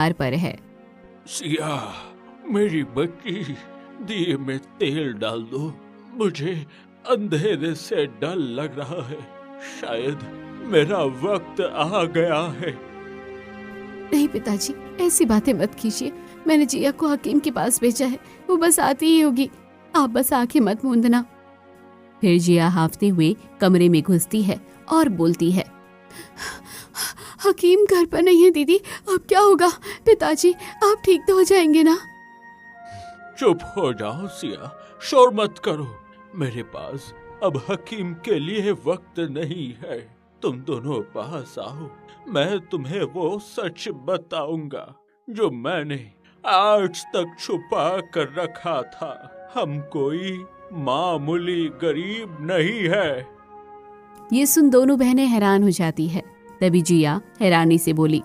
पर है। सिया, मेरी बच्ची, दिए में तेल डाल दो। मुझे अंधेरे से डर लग रहा है। शायद मेरा वक्त आ गया है। नहीं पिताजी, ऐसी बातें मत कीजिए। मैंने जिया को हकीम के पास भेजा है, वो बस आती ही होगी। आप बस आंखें मत मूंदना। फिर जिया हाफते हुए कमरे में घुसती है और बोलती है, हकीम घर पर नहीं है दीदी, अब क्या होगा? पिताजी आप ठीक तो हो जाएंगे ना? चुप हो जाओ सिया, शोर मत करो। मेरे पास अब हकीम के लिए वक्त नहीं है। तुम दोनों पास आओ, मैं तुम्हें वो सच बताऊंगा जो मैंने आज तक छुपा कर रखा था। हम कोई मामूली गरीब नहीं है। ये सुन दोनों बहनें हैरान हो जाती है। तभी जिया हैरानी से बोली,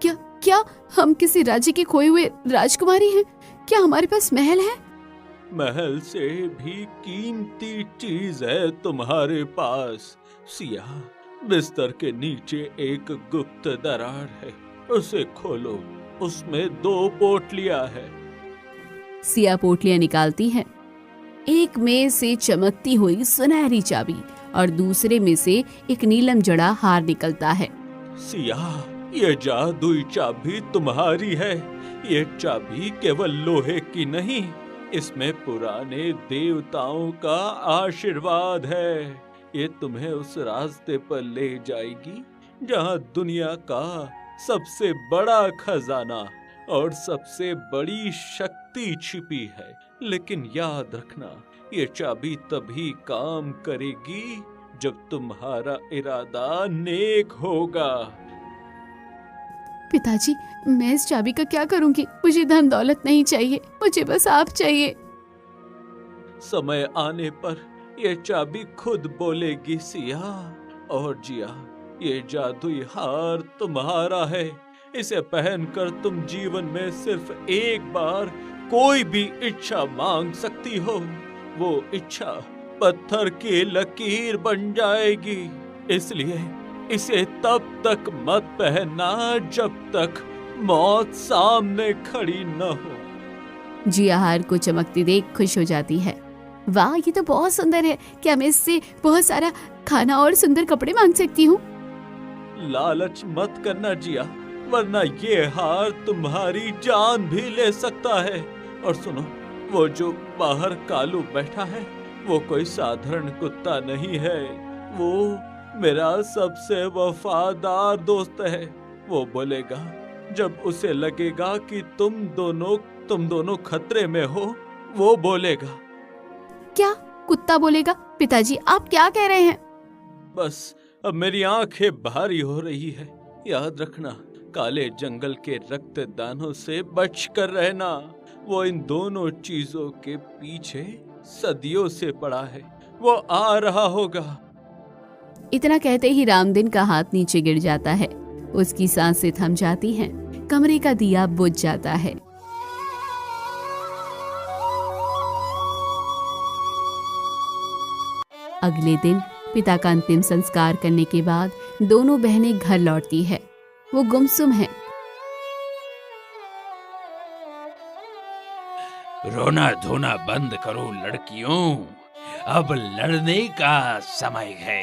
क्या क्या हम किसी राज्य के खोए हुए राजकुमारी हैं? क्या हमारे पास महल है? महल से भी कीमती चीज है तुम्हारे पास सिया। बिस्तर के नीचे एक गुप्त दरार है, उसे खोलो। उसमें 2 पोटलियां है। सिया पोटलियां निकालती है। एक में से चमकती हुई सुनहरी चाबी और दूसरे में से एक नीलम जड़ा हार निकलता है। सिया, ये जादुई चाबी तुम्हारी है। ये चाबी केवल लोहे की नहीं, इसमें पुराने देवताओं का आशीर्वाद है। ये तुम्हें उस रास्ते पर ले जाएगी जहां दुनिया का सबसे बड़ा खजाना और सबसे बड़ी शक्ति छिपी है। लेकिन याद रखना, ये चाबी तभी काम करेगी जब तुम्हारा इरादा नेक होगा। पिताजी, मैं इस चाबी का क्या करूंगी? मुझे धन दौलत नहीं चाहिए, मुझे बस आप चाहिए। समय आने पर ये चाबी खुद बोलेगी सिया। और जिया, ये जादुई हार तुम्हारा है। इसे पहनकर तुम जीवन में सिर्फ एक बार कोई भी इच्छा मांग सकती हो। वो इच्छा पत्थर की लकीर बन जाएगी। इसलिए इसे तब तक मत पहनना जब तक मौत सामने खड़ी न हो। जिया हार को चमकती देख खुश हो जाती है। वाह, ये तो बहुत सुंदर है। क्या मैं इससे बहुत सारा खाना और सुंदर कपड़े मांग सकती हूँ? लालच मत करना जिया, वरना ये हार तुम्हारी जान भी ले सकता है। और सुनो, वो जो बाहर कालू बैठा है, वो कोई साधारण कुत्ता नहीं है। वो मेरा सबसे वफादार दोस्त है। वो बोलेगा जब उसे लगेगा कि तुम दोनों खतरे में हो। वो बोलेगा। क्या कुत्ता बोलेगा? पिताजी आप क्या कह रहे हैं? बस अब मेरी आंखें भारी हो रही है। याद रखना, काले जंगल के रक्तदानों से बचकर रहना। वो इन दोनों चीजों के पीछे सदियों से पड़ा है। वो आ रहा होगा। इतना कहते ही रामदिन का हाथ नीचे गिर जाता है। उसकी सांसें थम जाती हैं। कमरे का दिया बुझ जाता है। अगले दिन पिता का अंतिम संस्कार करने के बाद दोनों बहनें घर लौटती है। वो गुमसुम है। रोना धोना बंद करो लड़कियों, अब लड़ने का समय है।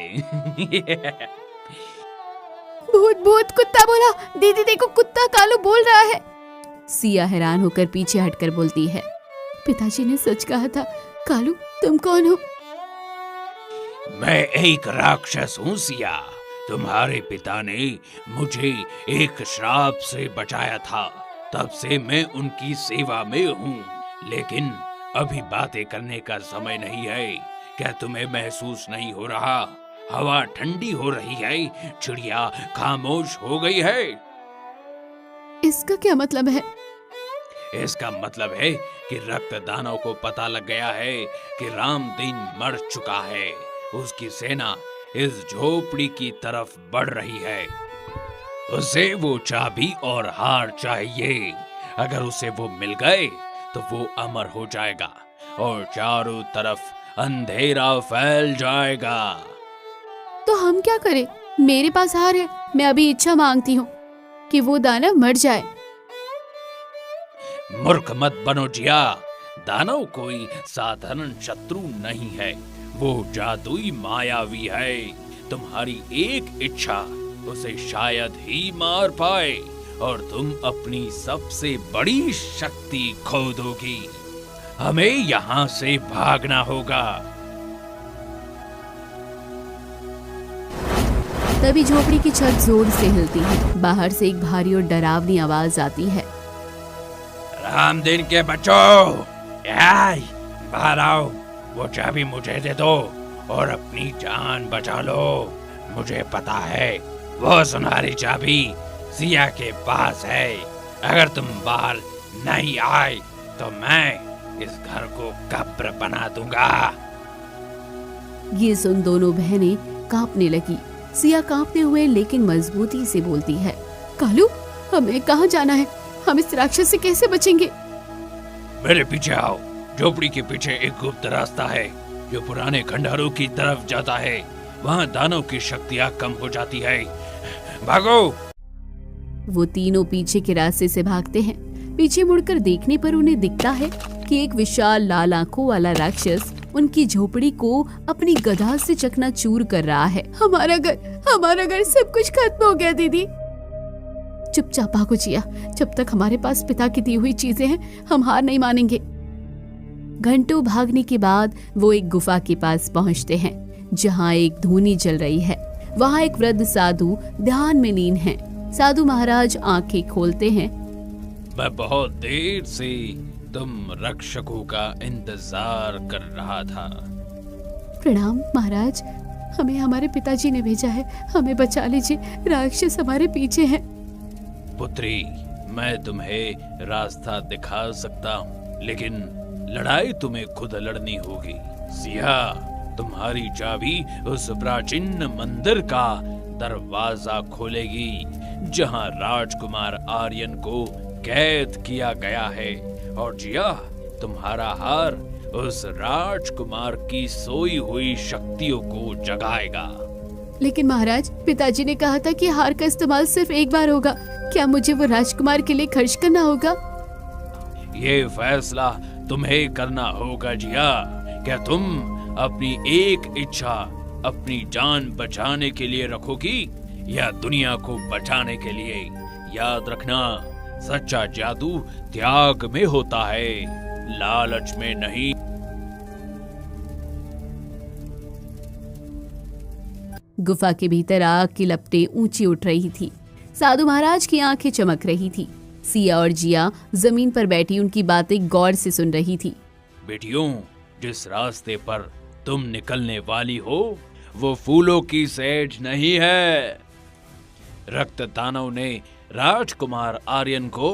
भूत भूत कुत्ता बोला। दीदी देखो, कुत्ता कालू बोल रहा है। सिया हैरान होकर पीछे हटकर बोलती है, पिताजी ने सच कहा था। कालू तुम कौन हो? मैं एक राक्षस हूँ सिया। तुम्हारे पिता ने मुझे एक श्राप से बचाया था, तब से मैं उनकी सेवा में हूँ। लेकिन अभी बातें करने का समय नहीं है। क्या तुम्हें महसूस नहीं हो रहा? हवा ठंडी हो रही है, चिड़िया खामोश हो गई है। इसका क्या मतलब है? इसका मतलब है कि रक्तदानों को पता लग गया है कि रामदीन मर चुका है। उसकी सेना इस झोपड़ी की तरफ बढ़ रही है। उसे वो चाबी और हार चाहिए। अगर उसे वो मिल गए तो वो अमर हो जाएगा और चारों तरफ अंधेरा फैल जाएगा। तो हम क्या करें? मेरे पास हार है। मैं अभी इच्छा मांगती हूँ कि वो दानव मर जाए। मूर्ख मत बनो जिया। दानव कोई साधारण शत्रु नहीं है, वो जादुई मायावी है। तुम्हारी एक इच्छा उसे शायद ही मार पाए और तुम अपनी सबसे बड़ी शक्ति खो दोगी। हमें यहाँ से भागना होगा। तभी झोपड़ी की छत जोर से हिलती है। बाहर से एक भारी और डरावनी आवाज आती है। रामदीन के बच्चों, बाहर आओ। वो चाबी मुझे दे दो और अपनी जान बचा लो। मुझे पता है वो सुनहरी चाबी सिया के पास है। अगर तुम बाहर नहीं आए तो मैं इस घर को कब्र बना दूंगा। ये सुन दोनों बहनें कांपने लगी। सिया कांपते हुए लेकिन मजबूती से बोलती है, कालू, हमें कहाँ जाना है? हम इस राक्षस से कैसे बचेंगे? मेरे पीछे आओ। झोपड़ी के पीछे एक गुप्त रास्ता है जो पुराने खंडहरों की तरफ जाता है। वहाँ दानव की शक्तियाँ कम हो जाती है। भागो। वो तीनों पीछे के रास्ते से भागते हैं। पीछे मुड़कर देखने पर उन्हें दिखता है कि एक विशाल लाल आंखों वाला राक्षस उनकी झोपड़ी को अपनी गदा से चकनाचूर कर रहा है। हमारा घर सब कुछ खत्म हो गया दीदी। चुपचाप भागो जिया। जब तक हमारे पास पिता की दी हुई चीजें हैं, हम हार नहीं मानेंगे। घंटों भागने के बाद वो एक गुफा के पास पहुंचते हैं जहां एक धूनी जल रही है। वहां एक वृद्ध साधु ध्यान में लीन है। साधु महाराज आंखें खोलते हैं। मैं बहुत देर से तुम रक्षकों का इंतजार कर रहा था। प्रणाम महाराज, हमें हमारे पिताजी ने भेजा है। हमें बचा लीजिए, राक्षस हमारे पीछे हैं। पुत्री, मैं तुम्हें रास्ता दिखा सकता हूँ, लेकिन लड़ाई तुम्हें खुद लड़नी होगी। सिया, तुम्हारी चाबी उस प्राचीन मंदिर का दरवाजा खोलेगी जहाँ राजकुमार आर्यन को कैद किया गया है। और जिया, तुम्हारा हार उस राजकुमार की सोई हुई शक्तियों को जगाएगा। लेकिन महाराज, पिताजी ने कहा था कि हार का इस्तेमाल सिर्फ एक बार होगा। क्या मुझे वो राजकुमार के लिए खर्च करना होगा? ये फैसला तुम्हें करना होगा जिया। क्या तुम अपनी एक इच्छा अपनी जान बचाने के लिए रखोगी या दुनिया को बचाने के लिए? याद रखना, सच्चा जादू त्याग में होता है, लालच में नहीं। गुफा के भीतर आग की लपटें ऊंची उठ रही थी। साधु महाराज की आंखें चमक रही थी। सिया और जिया जमीन पर बैठी उनकी बातें गौर से सुन रही थी। बेटियों, जिस रास्ते पर तुम निकलने वाली हो वो फूलों की सेज नहीं है। रक्त दानव ने राजकुमार आर्यन को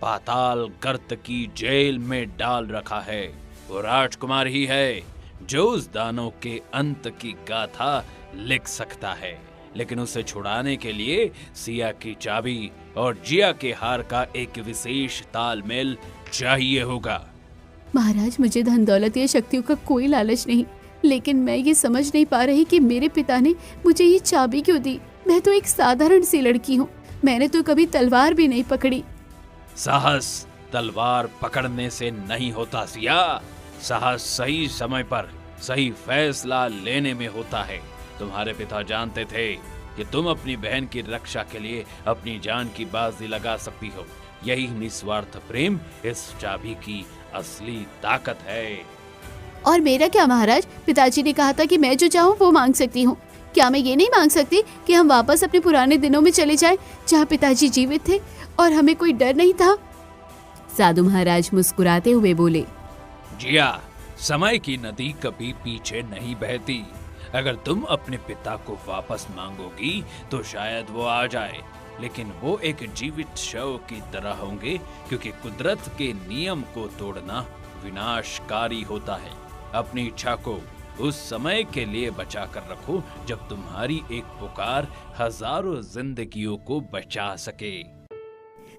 पाताल गर्त की जेल में डाल रखा है। वो राजकुमार ही है जो उस दानव के अंत की गाथा लिख सकता है, लेकिन उसे छुड़ाने के लिए सिया की चाबी और जिया के हार का एक विशेष तालमेल चाहिए होगा। महाराज, मुझे धन दौलत या शक्तियों का कोई लालच नहीं, लेकिन मैं ये समझ नहीं पा रही कि मेरे पिता ने मुझे ये चाबी क्यों दी। मैं तो एक साधारण सी लड़की हूँ, मैंने तो कभी तलवार भी नहीं पकड़ी। साहस तलवार पकड़ने से नहीं होता सिया, साहस सही समय पर सही फैसला लेने में होता है। तुम्हारे पिता जानते थे कि तुम अपनी बहन की रक्षा के लिए अपनी जान की बाजी लगा सकती हो। यही निस्वार्थ प्रेम इस चाबी की असली ताकत है। और मेरा क्या महाराज, पिताजी ने कहा था कि मैं जो चाहूँ वो मांग सकती हूँ। क्या मैं ये नहीं मांग सकती कि हम वापस अपने पुराने दिनों में चले जाएं, जहाँ पिताजी जीवित थे और हमें कोई डर नहीं था? साधु महाराज मुस्कुराते हुए बोले, जिया, समय की नदी कभी पीछे नहीं बहती। अगर तुम अपने पिता को वापस मांगोगी तो शायद वो आ जाए, लेकिन वो एक जीवित शव की तरह होंगे, क्योंकि कुदरत के नियम को तोड़ना विनाशकारी होता है। अपनी इच्छा को उस समय के लिए बचा कर रखो जब तुम्हारी एक पुकार हजारों जिंदगियों को बचा सके।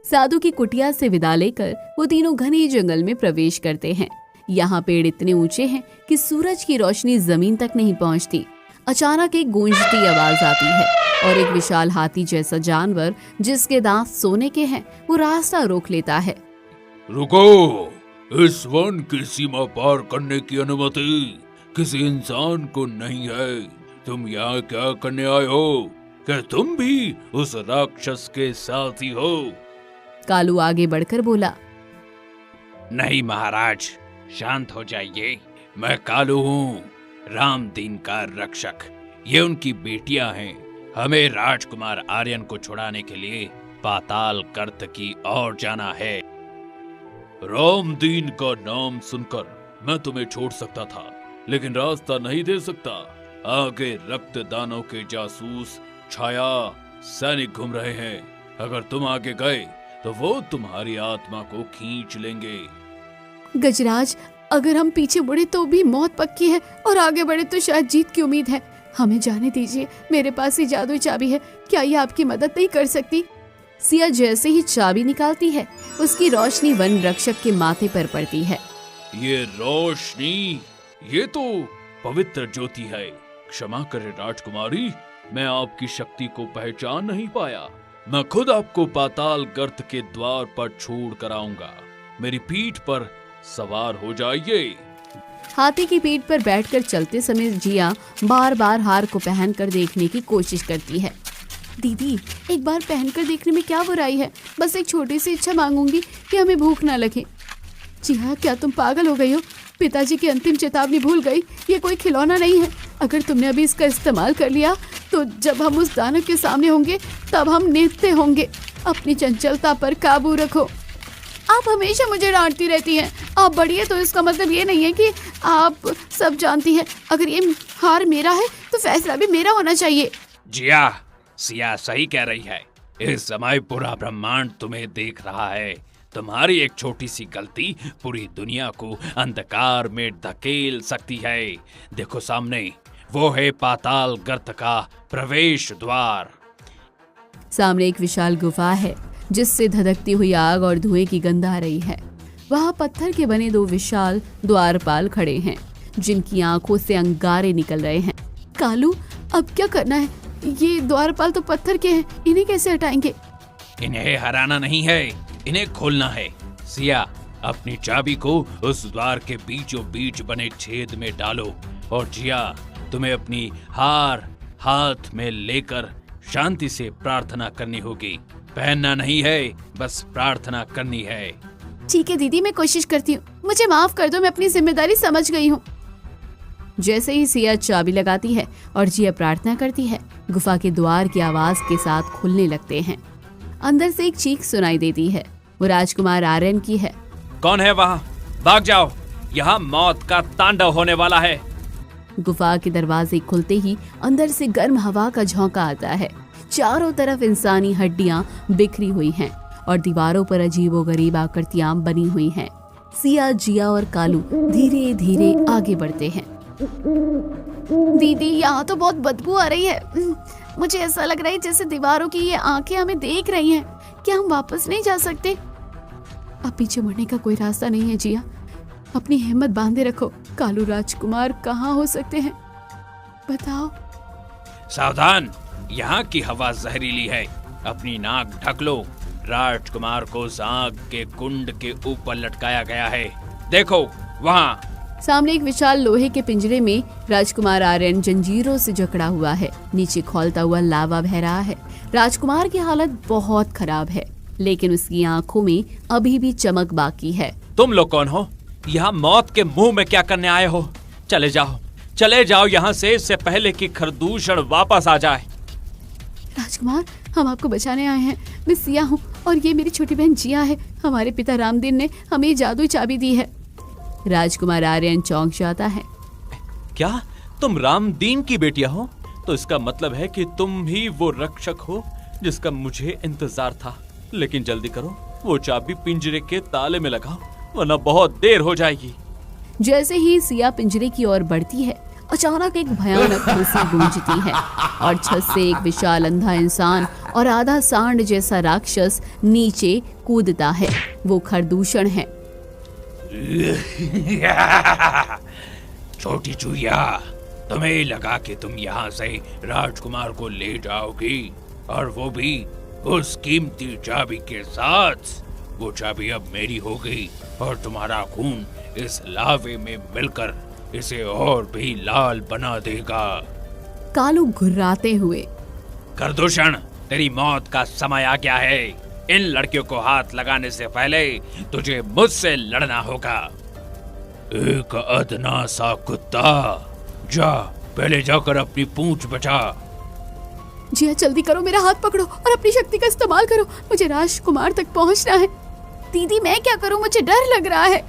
साधु की कुटिया से विदा लेकर वो तीनों घने जंगल में प्रवेश करते हैं। यहाँ पेड़ इतने ऊंचे हैं कि सूरज की रोशनी जमीन तक नहीं पहुँचती। अचानक एक गूंजती आवाज आती है और एक विशाल हाथी जैसा जानवर जिसके दांत सोने के हैं वो रास्ता रोक लेता है। रुको, इस वन की सीमा पार करने की अनुमति किसी इंसान को नहीं है। तुम यहाँ क्या करने आए हो? क्या तुम भी उस राक्षस के साथी हो? कालू आगे बढ़कर बोला। नहीं महाराज, शांत हो जाइए। मैं कालू हूँ, रामदीन का रक्षक। ये उनकी बेटियां हैं। हमें राजकुमार आर्यन को छुड़ाने के लिए पाताल गर्त की ओर जाना है। रामदीन का नाम सुनकर मैं तुम्हें छोड़ सकता था, लेकिन रास्ता नहीं दे सकता। आगे रक्त दानों के जासूस छाया सैनिक घूम रहे हैं। अगर तुम आगे गए तो वो तुम्हारी आत्मा को खींच लेंगे। गजराज, अगर हम पीछे मुड़े तो भी मौत पक्की है, और आगे बढ़े तो शायद जीत की उम्मीद है। हमें जाने दीजिए, मेरे पास ही जादुई चाबी है। क्या ये आपकी मदद नहीं कर सकती? सिया जैसे ही चाबी निकालती है, उसकी रोशनी वन रक्षक के माथे पर पड़ती है। ये रोशनी, ये तो पवित्र ज्योति है। क्षमा करें राजकुमारी, मैं आपकी शक्ति को पहचान नहीं पाया। मैं खुद आपको पाताल गर्त के द्वार पर छोड़ कर आऊंगा। मेरी पीठ पर सवार हो जाइए। हाथी की पीठ पर बैठकर चलते समय जिया बार बार हार को पहनकर देखने की कोशिश करती है। दीदी, एक बार पहनकर देखने में क्या बुराई है? बस एक छोटी सी इच्छा मांगूंगी कि हमें भूख ना लगे। जिया, क्या तुम पागल हो गई हो? पिताजी की अंतिम चेतावनी भूल गई? ये कोई खिलौना नहीं है। अगर तुमने अभी इसका इस्तेमाल कर लिया तो जब हम उस दानव के सामने होंगे तब हम निहत्थे होंगे। अपनी चंचलता पर काबू रखो। आप हमेशा मुझे डांटती रहती हैं। आप बड़ी है तो इसका मतलब ये नहीं है कि आप सब जानती हैं। अगर ये हार मेरा है तो फैसला भी मेरा होना चाहिए। जिया, सिया सही कह रही है। इस समय पूरा ब्रह्मांड तुम्हें देख रहा है। तुम्हारी एक छोटी सी गलती पूरी दुनिया को अंधकार में धकेल सकती है। देखो सामने, वो है पाताल गर्त का प्रवेश द्वार। सामने एक विशाल गुफा है जिससे धधकती हुई आग और धुएं की गंध आ रही है। वहाँ पत्थर के बने दो विशाल द्वारपाल खड़े हैं, जिनकी आंखों से अंगारे निकल रहे हैं। कालू, अब क्या करना है? ये द्वारपाल तो पत्थर के हैं, इन्हें कैसे हटाएंगे? इन्हें हराना नहीं है, इन्हें खोलना है। सिया, अपनी चाबी को उस द्वार के बीचों बीच बने छेद में डालो। और जिया, तुम्हें अपनी हार हाथ में लेकर शांति से प्रार्थना करनी होगी। पहनना नहीं है, बस प्रार्थना करनी है। ठीक है दीदी, मैं कोशिश करती हूँ। मुझे माफ कर दो, मैं अपनी जिम्मेदारी समझ गई हूँ। जैसे ही सिया चाबी लगाती है और जिया प्रार्थना करती है, गुफा के द्वार की आवाज के साथ खुलने लगते हैं। अंदर से एक चीख सुनाई देती है। वो राजकुमार आर्यन की है। कौन है वहाँ? भाग जाओ, यहाँ मौत का तांडव होने वाला है। गुफा के दरवाजे खुलते ही अंदर से गर्म हवा का झोंका आता है। चारों तरफ इंसानी हड्डियां बिखरी हुई हैं और दीवारों पर अजीबोगरीब आकृतियां बनी हुई हैं। सिया, जिया और कालू धीरे धीरे आगे बढ़ते हैं। दीदी, यहाँ तो बहुत बदबू आ रही है। मुझे ऐसा लग रहा है जैसे दीवारों की ये आंखें हमें देख रही हैं। क्या हम वापस नहीं जा सकते? अब पीछे मुड़ने का कोई रास्ता नहीं है जिया। अपनी हिम्मत बांधे रखो। कालू राजकुमार कहाँ हो सकते हैं? बताओ। सावधान, यहाँ की हवा जहरीली है। अपनी नाक ढक लो। राजकुमार को आग के कुंड के ऊपर लटकाया गया है। देखो वहाँ। सामने एक विशाल लोहे के पिंजरे में राजकुमार आर्यन जंजीरों से जकड़ा हुआ है। नीचे खौलता हुआ लावा बह रहा है। राजकुमार की हालत बहुत खराब है, लेकिन उसकी आंखों में अभी भी चमक बाकी है। तुम लोग कौन हो? यहाँ मौत के मुंह में क्या करने आए हो? चले जाओ, चले जाओ यहाँ से, इससे पहले कि खरदूषण वापस आ जाए। राजकुमार, हम आपको बचाने आए हैं। मैं सिया हूँ और ये मेरी छोटी बहन जिया है। हमारे पिता रामदीन ने हमें ये जादुई चाबी दी है। राजकुमार आर्यन चौंक जाता है। क्या तुम रामदीन की बेटियां हो? तो इसका मतलब है कि तुम ही वो रक्षक हो जिसका मुझे इंतजार था। लेकिन जल्दी करो, वो चाबी पिंजरे के ताले में लगाओ, वरना बहुत देर हो जाएगी। जैसे ही सिया पिंजरे की ओर बढ़ती है, अचानक एक भयानक हंसी गूंजती है और छत से एक विशाल अंधा इंसान और आधा सांड जैसा राक्षस नीचे कूदता है। वो खरदूषण है। छोटी चूहिया, तुम्हें लगा कि तुम यहाँ से राजकुमार को ले जाओगी, और वो भी उस कीमती चाबी के साथ? वो चाबी अब मेरी होगी और तुम्हारा खून इस लावे में मिलकर इसे और भी लाल बना देगा। कालू घुर्राते हुए, खरदूषण, तेरी मौत का समय आ गया है। इन लड़कियों को हाथ लगाने से पहले तुझे मुझसे लड़ना होगा। एक अदना सा कुत्ता, जा पहले जाकर अपनी पूंछ बचा। जिया जल्दी करो, मेरा हाथ पकड़ो और अपनी शक्ति का इस्तेमाल करो, मुझे राजकुमार तक पहुंचना है। दीदी मैं क्या करूं, मुझे डर लग रहा है।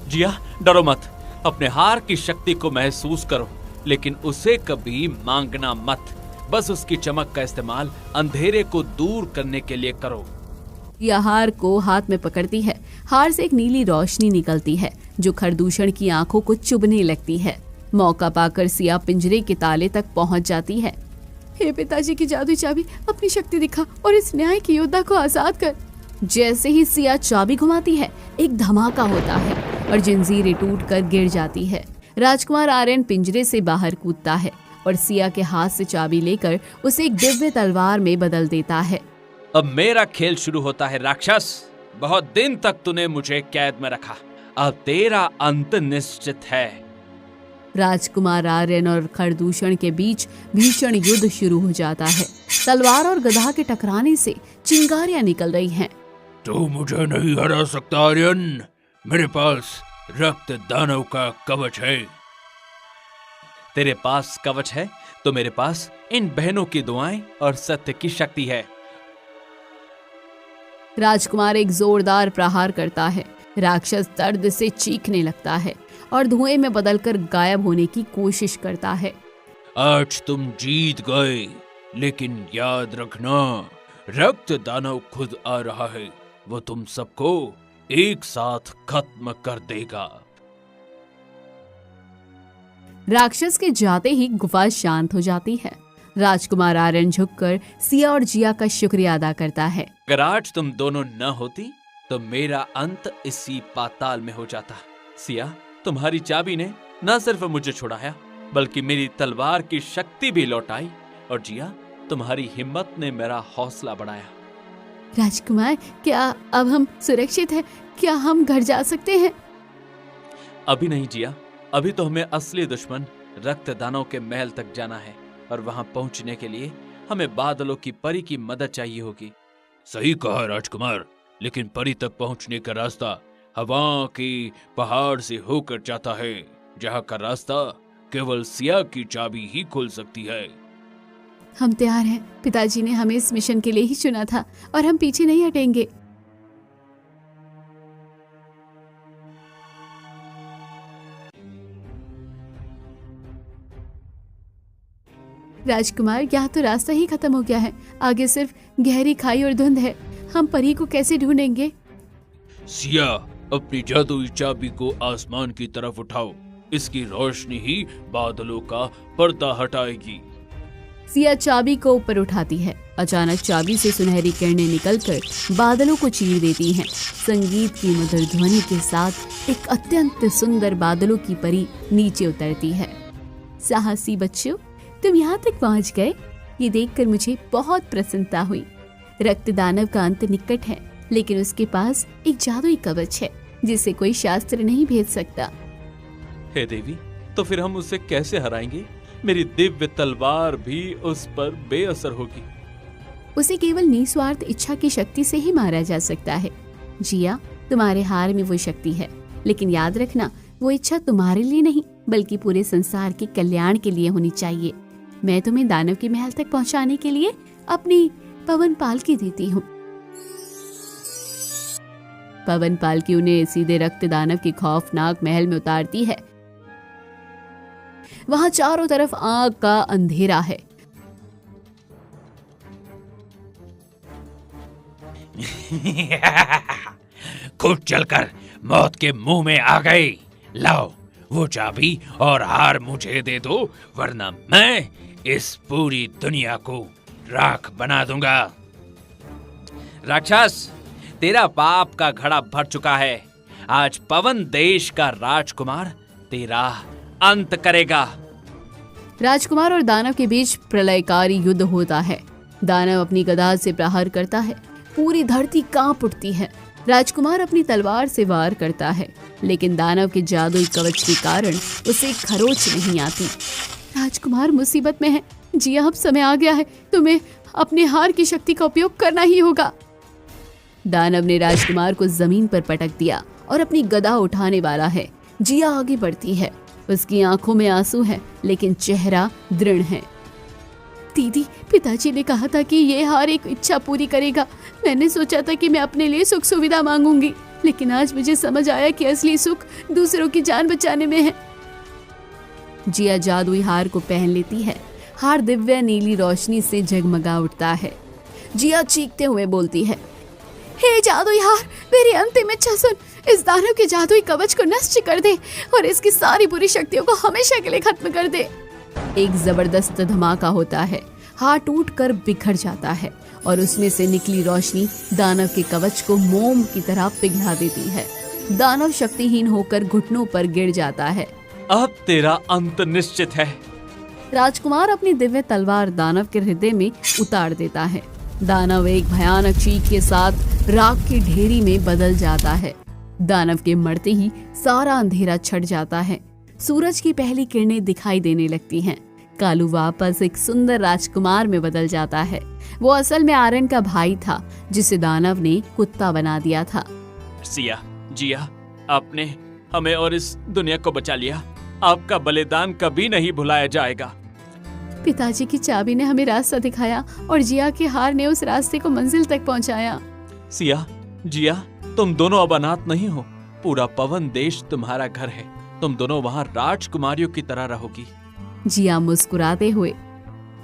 जिया डरो मत, अपने हार की शक्ति को महसूस करो, लेकिन उसे कभी मांगना मत। बस उसकी चमक का इस्तेमाल अंधेरे को दूर करने के लिए करो। जिया हार को हाथ में पकड़ती है। हार से एक नीली रोशनी निकलती है जो खरदूषण की आंखों को चुभने लगती है। मौका पाकर सिया पिंजरे के ताले तक पहुंच जाती है। हे पिताजी की जादुई चाबी, अपनी शक्ति दिखा और इस न्याय के योद्धा को आजाद कर। जैसे ही सिया चाबी घुमाती है, एक धमाका होता है और जंजीरें टूटकर गिर जाती है। राजकुमार आर्यन पिंजरे से बाहर कूदता है और सिया के हाथ से चाबी लेकर उसे एक दिव्य तलवार में बदल देता है। अब मेरा खेल शुरू होता है राक्षस। बहुत दिन तक तूने मुझे कैद में रखा, अब तेरा अंत निश्चित है। राजकुमार आर्यन और खरदूषण के बीच भीषण युद्ध शुरू हो जाता है। तलवार और गधा के टकराने से चिंगारियां निकल रही हैं। तू मुझे नहीं हरा सकता आर्यन, मेरे पास रक्त दानव का कवच है। तेरे पास कवच है तो मेरे पास इन बहनों की दुआएं और सत्य की शक्ति है। राजकुमार एक जोरदार प्रहार करता है। राक्षस दर्द से चीखने लगता है और धुएं में बदलकर गायब होने की कोशिश करता है। आज तुम जीत गए, लेकिन याद रखना, रक्त दानव खुद आ रहा है। वो तुम सबको एक साथ खत्म कर देगा। राक्षस के जाते ही गुफा शांत हो जाती है। राजकुमार आर्यन झुककर सिया और जिया का शुक्रिया अदा करता है। अगर आज तुम दोनों न होती तो मेरा अंत इसी पाताल में हो जाता। सिया, तुम्हारी चाबी ने न सिर्फ मुझे छुड़ाया बल्कि मेरी तलवार की शक्ति भी लौटाई, और जिया, तुम्हारी हिम्मत ने मेरा हौसला बढ़ाया। राजकुमार, क्या अब हम सुरक्षित हैं? क्या हम घर जा सकते हैं? अभी नहीं जिया, अभी तो हमें असली दुश्मन रक्त दानव के महल तक जाना है और वहां पहुंचने के लिए हमें बादलों की परी की मदद चाहिए होगी। सही कहा राजकुमार, लेकिन परी तक पहुंचने का रास्ता हवा के पहाड़ से होकर जाता है, जहां का रास्ता केवल सिया की चाबी ही खोल सकती है। हम तैयार हैं। पिताजी ने हमें इस मिशन के लिए ही चुना था और हम पीछे नहीं हटेंगे। राजकुमार, यहाँ तो रास्ता ही खत्म हो गया है। आगे सिर्फ गहरी खाई और धुंध है। हम परी को कैसे ढूंढेंगे? सिया, अपनी जादुई चाबी को आसमान की तरफ उठाओ। इसकी रोशनी ही बादलों का पर्दा हटाएगी। सिया चाबी को ऊपर उठाती है। अचानक चाबी से सुनहरी किरणें निकलकर बादलों को चीर देती हैं। संगीत की मधुर ध्वनि के साथ एक अत्यंत सुंदर बादलों की परी नीचे उतरती है। साहसी बच्चों, तुम यहाँ तक पहुँच गए, ये देखकर मुझे बहुत प्रसन्नता हुई। रक्त दानव का अंत निकट है, लेकिन उसके पास एक जादुई कवच है जिसे कोई शास्त्र नहीं भेद सकता। हे देवी, तो फिर हम उसे कैसे हराएंगे? मेरी दिव्य तलवार भी उस पर बेअसर होगी। उसे केवल निस्वार्थ इच्छा की शक्ति से ही मारा जा सकता है। जिया, तुम्हारे हार में वो शक्ति है, लेकिन याद रखना, वो इच्छा तुम्हारे लिए नहीं बल्कि पूरे संसार के कल्याण के लिए होनी चाहिए। मैं तुम्हें दानव के महल तक पहुंचाने के लिए अपनी पवन पालकी देती हूँ। पवन पालकी उन्हें सीधे रक्त दानव के खौफनाक महल में उतारती है। वहां चारों तरफ आग का अंधेरा है। खुद चलकर मौत के मुंह में आ गए। लाओ वो चाबी और हार मुझे दे दो, वरना मैं इस पूरी दुनिया को राख बना दूंगा। राक्षस, तेरा पाप का घड़ा भर चुका है। आज पवन देश का राजकुमार तेरा अंत करेगा। राजकुमार और दानव के बीच प्रलयकारी युद्ध होता है। दानव अपनी गदा से प्रहार करता है। पूरी धरती कांप उठती है। राजकुमार अपनी तलवार से वार करता है, लेकिन दानव के जादुई कवच के कारण उसे खरोच नहीं आती। राजकुमार मुसीबत में है। जिया, अब समय आ गया है, तुम्हें अपने हार की शक्ति का उपयोग करना ही होगा। दानव ने राजकुमार को जमीन पर पटक दिया और अपनी गदा उठाने वाला है। जिया आगे बढ़ती है। उसकी आंखों में आंसू है, लेकिन चेहरा दृढ़ है। दीदी, पिताजी ने कहा था कि ये हार एक इच्छा पूरी करेगा। मैंने सोचा था कि मैं अपने लिए सुख सुविधा मांगूंगी, लेकिन आज मुझे समझ आया कि असली सुख दूसरों की जान बचाने में है। जिया जादुई हार को पहन लेती है। हार दिव्य नीली रोशनी से जगमगा उठता है। जिया चीखते हुए बोलती है, हे जादुई हार, मेरी अंतिम इच्छा सुन। इस दानव के जादुई कवच को नष्ट कर दे और इसकी सारी बुरी शक्तियों को हमेशा के लिए खत्म कर दे। एक जबरदस्त धमाका होता है। हार टूटकर बिखर जाता है और उसमें से निकली रोशनी दानव के कवच को मोम की तरह पिघला देती है। दानव शक्तिहीन होकर घुटनों पर गिर जाता है। अब तेरा अंत निश्चित है। राजकुमार अपनी दिव्य तलवार दानव के हृदय में उतार देता है। दानव एक भयानक चीख के साथ राख की ढेरी में बदल जाता है। दानव के मरते ही सारा अंधेरा छट जाता है। सूरज की पहली किरणें दिखाई देने लगती हैं। कालू वापस एक सुंदर राजकुमार में बदल जाता है। वो असल में आर्यन का भाई था, जिसे दानव ने कुत्ता बना दिया था। सिया, जिया, आपने हमें और इस दुनिया को बचा लिया। आपका बलिदान कभी नहीं भुलाया जाएगा। पिताजी की चाबी ने हमें रास्ता दिखाया और जिया के हार ने उस रास्ते को मंजिल तक पहुंचाया। सिया, जिया, तुम दोनों अब अनाथ नहीं हो। पूरा पवन देश तुम्हारा घर है। तुम दोनों वहाँ राजकुमारियों की तरह रहोगी। जिया मुस्कुराते हुए,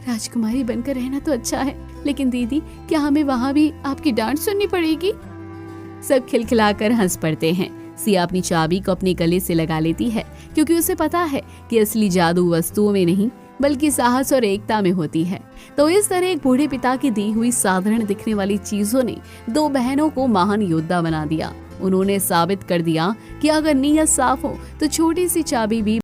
राजकुमारी बनकर रहना तो अच्छा है, लेकिन दीदी, क्या हमें वहाँ भी आपकी डांट सुननी पड़ेगी? सब खिलखिलाकर हंस पड़ते हैं। सिया अपनी चाबी को अपने गले से लगा लेती है, क्योंकि उसे पता है कि असली जादू वस्तुओं में नहीं बल्कि साहस और एकता में होती है। तो इस तरह एक बूढ़े पिता की दी हुई साधारण दिखने वाली चीजों ने दो बहनों को महान योद्धा बना दिया। उन्होंने साबित कर दिया कि अगर नीयत साफ हो तो छोटी सी चाबी भी